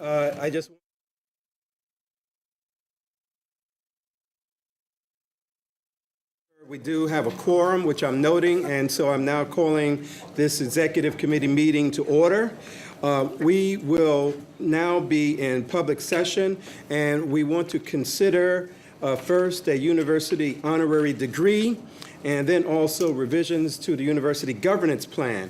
I just we do have a quorum, which I'm noting, and so I'm now calling this executive committee meeting to order. We will now be in public session, and we want to consider first a university honorary degree, and then also revisions to the university governance plan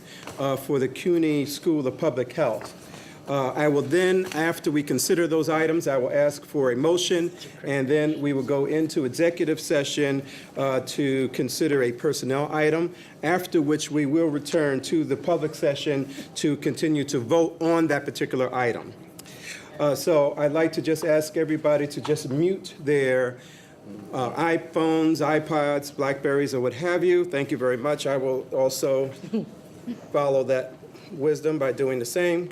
for the CUNY School of Public Health. I will then, after we consider those items, I will ask for a motion, and then we will go into executive session to consider a personnel item, after which we will return to the public session to continue to vote on that particular item. So I'd like to just ask everybody to just mute their iPhones, iPods, Blackberries, or what have you. Thank you very much. I will also follow that wisdom by doing the same.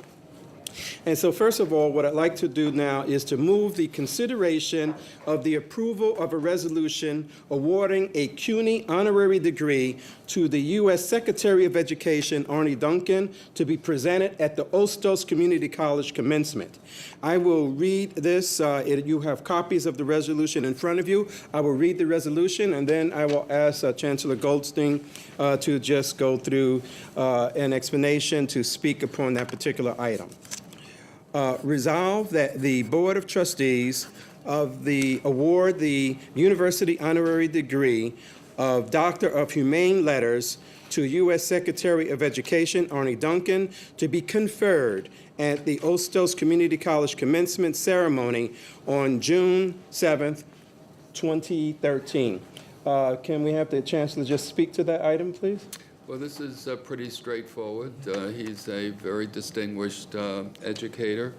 And so first of all, what I'd like to do now is to move the consideration of the approval of a resolution awarding a CUNY honorary degree to the U.S. Secretary of Education, Arnie Duncan, to be presented at the Ostos Community College commencement. I will read this. You have copies of the resolution in front of you. I will read the resolution, and then I will ask Chancellor Goldstein to just go through an explanation to speak upon that particular item. Resolved that the Board of Trustees of the award the university honorary degree of Doctor of Humane Letters to U.S. Secretary of Education Arnie Duncan to be conferred at the Ostos Community College commencement ceremony on June 7th, 2013. Can we have the Chancellor just speak to that item, please? Well, this is pretty straightforward. He's a very distinguished educator,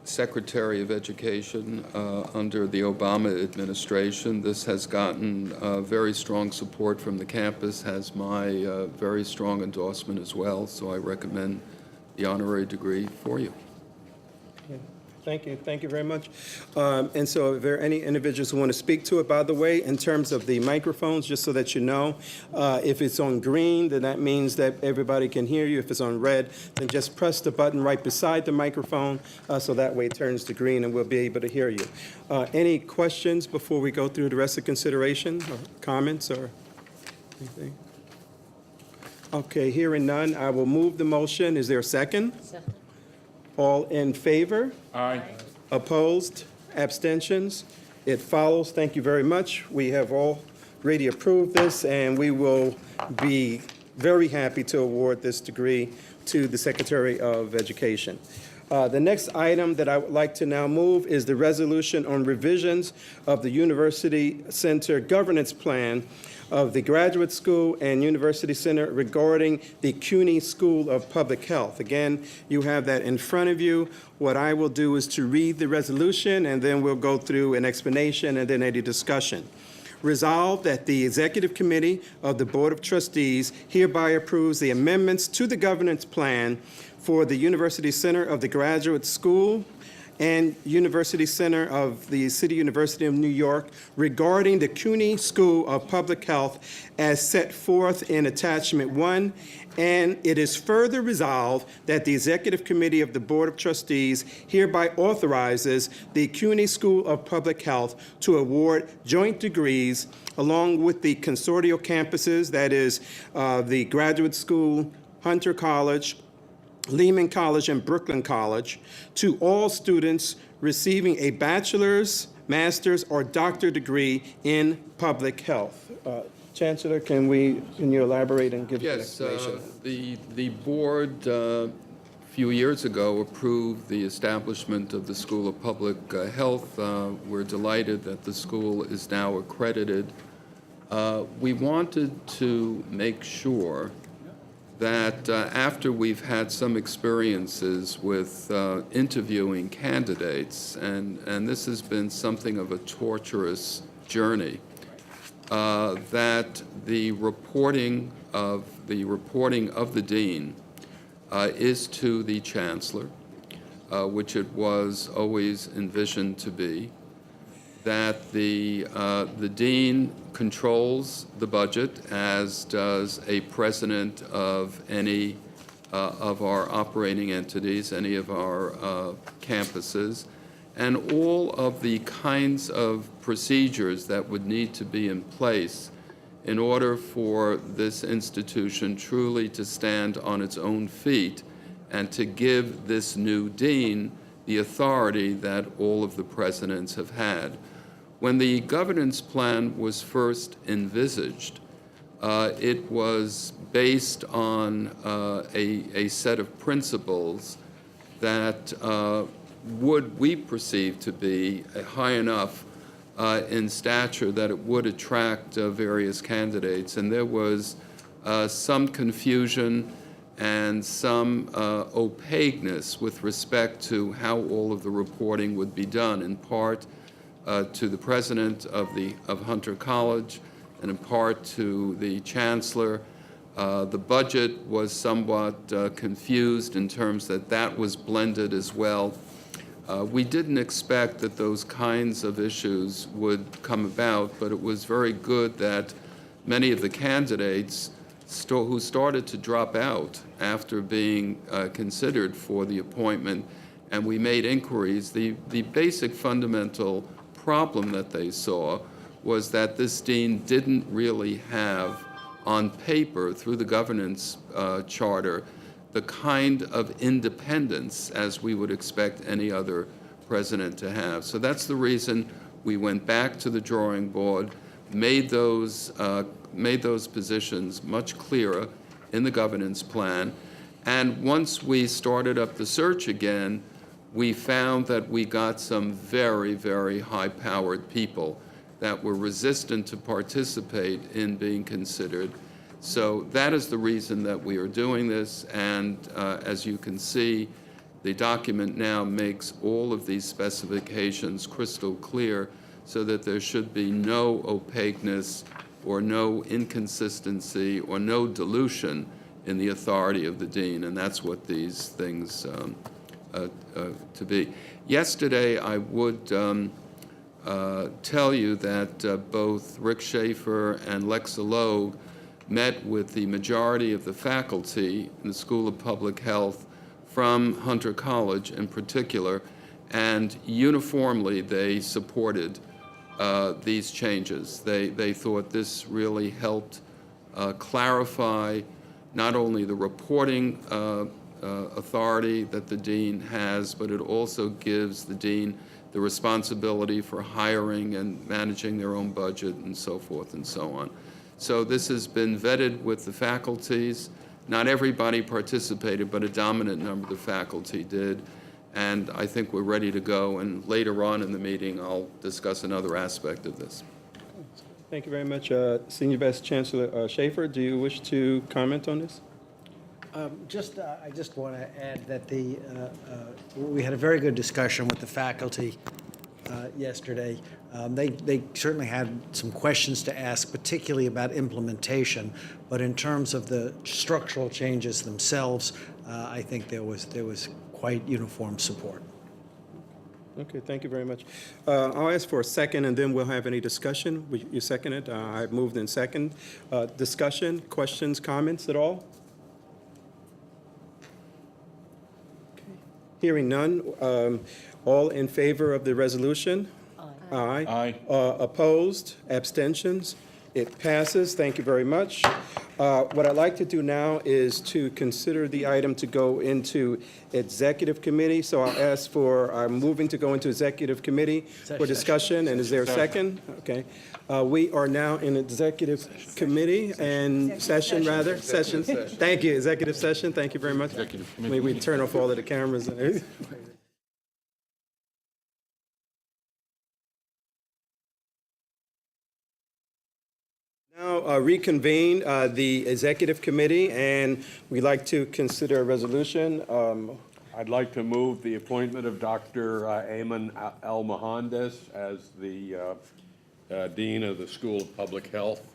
Secretary of Education under the Obama administration. This has gotten very strong support from the campus, has my very strong endorsement as well, so I recommend the honorary degree for you. Thank you. Thank you very much. And so if there are any individuals who want to speak to it, by the way, in terms of the microphones, just so that you know, if it's on green, then that means that everybody can hear you. If it's on red, then just press the button right beside the microphone, so that way it turns to green and we'll be able to hear you. Any questions before we go through the rest of consideration, or comments, or anything? Okay, hearing none, I will move the motion. Is there a second? Second. All in favor? Aye. Opposed? Abstentions? It follows. Thank you very much. We have already approved this, and we will be very happy to award this degree to the Secretary of Education. The next item that I would like to now move is the resolution on revisions of the University Center Governance Plan of the Graduate School and University Center regarding the CUNY School of Public Health. Again, you have that in front of you. What I will do is to read the resolution, and then we'll go through an explanation and then any discussion. Resolved that the Executive Committee of the Board of Trustees hereby approves the amendments to the governance plan for the University Center of the Graduate School and University Center of the City University of New York regarding the CUNY School of Public Health as set forth in Attachment 1, and it is further resolved that the Executive Committee of the Board of Trustees hereby authorizes the CUNY School of Public Health to award joint degrees along with the consortial campuses, that is the Graduate School, Hunter College, Lehman College, and Brooklyn College, to all students receiving a bachelor's, master's, or doctorate degree in public health. Chancellor, can you elaborate and give an explanation? Yes, the board a few years ago approved the establishment of the School of Public Health. We're delighted that the school is now accredited. We wanted to make sure that after we've had some experiences with interviewing candidates, and this has been something of a torturous journey, that the reporting of the dean is to the chancellor, which it was always envisioned to be, that the dean controls the budget, as does a president of any of our operating entities, any of our campuses, and all of the kinds of procedures that would need to be in place in order for this institution truly to stand on its own feet and to give this new dean the authority that all of the presidents have had. When the governance plan was first envisaged, it was based on a set of principles that we perceive to be high enough in stature that it would attract various candidates. And there was some confusion and some opaqueness with respect to how all of the reporting would be done, in part to the president of Hunter College and in part to the chancellor. The budget was somewhat confused in terms that was blended as well. We didn't expect that those kinds of issues would come about, but it was very good that many of the candidates who started to drop out after being considered for the appointment, and we made inquiries. The basic fundamental problem that they saw was that this dean didn't really have on paper, through the governance charter, the kind of independence as we would expect any other president to have. So that's the reason we went back to the drawing board, made those positions much clearer in the governance plan, and once we started up the search again, we found that we got some very, very high-powered people that were resistant to participate in being considered. So that is the reason that we are doing this, and as you can see, the document now makes all of these specifications crystal clear so that there should be no opaqueness or no inconsistency or no dilution in the authority of the dean, and that's what these things to be. Yesterday, I would tell you that both Rick Schaefer and Lexa Logue met with the majority of the faculty in the School of Public Health from Hunter College in particular, and uniformly they supported these changes. They thought this really helped clarify not only the reporting authority that the dean has, but it also gives the dean the responsibility for hiring and managing their own budget and so forth and so on. So this has been vetted with the faculties. Not everybody participated, but a dominant number of the faculty did. And I think we're ready to go. And later on in the meeting, I'll discuss another aspect of this. Thank you very much. Senior Vice Chancellor Schaefer, do you wish to comment on this? I just want to add that we had a very good discussion with the faculty yesterday. They certainly had some questions to ask, particularly about implementation, but in terms of the structural changes themselves, I think there was quite uniform support. Okay, thank you very much. I'll ask for a second, and then we'll have any discussion. You second it? I've moved in second. Discussion, questions, comments at all? Okay. Hearing none. All in favor of the resolution? Aye. Aye. Opposed? Abstentions? It passes. Thank you very much. What I'd like to do now is to consider the item to go into executive committee. So I'll ask for, I'm moving to go into executive committee for discussion. And is there a second? Okay. We are now in executive committee and session. Thank you. Executive session. Thank you very much. Maybe we turn off all of the cameras and everything. Now reconvene the executive committee, and we'd like to consider a resolution. I'd like to move the appointment of Dr. Ayman Al-Mohandes as the Dean of the School of Public Health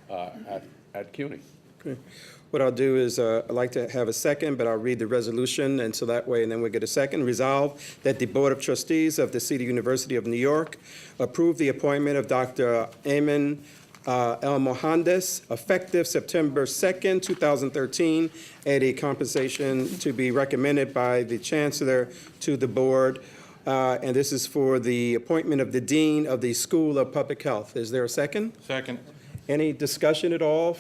at CUNY. Okay. What I'll do is I'd like to have a second, but I'll read the resolution, and so that way, and then we'll get a second. Resolve that the Board of Trustees of the City University of New York approve the appointment of Dr. Ayman El Mohandes, effective September 2nd, 2013, at a compensation to be recommended by the Chancellor to the Board. And this is for the appointment of the Dean of the School of Public Health. Is there a second? Second. Any discussion at all?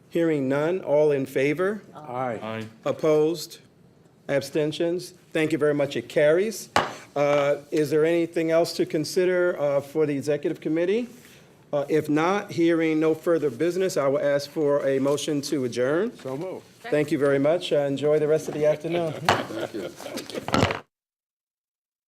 Hearing none, all in favor? Aye. Aye. Opposed? Abstentions? Thank you very much. It carries. Is there anything else to consider for the Executive Committee? If not, hearing no further business, I will ask for a motion to adjourn. So moved. Thank you very much. Enjoy the rest of the afternoon. Thank you.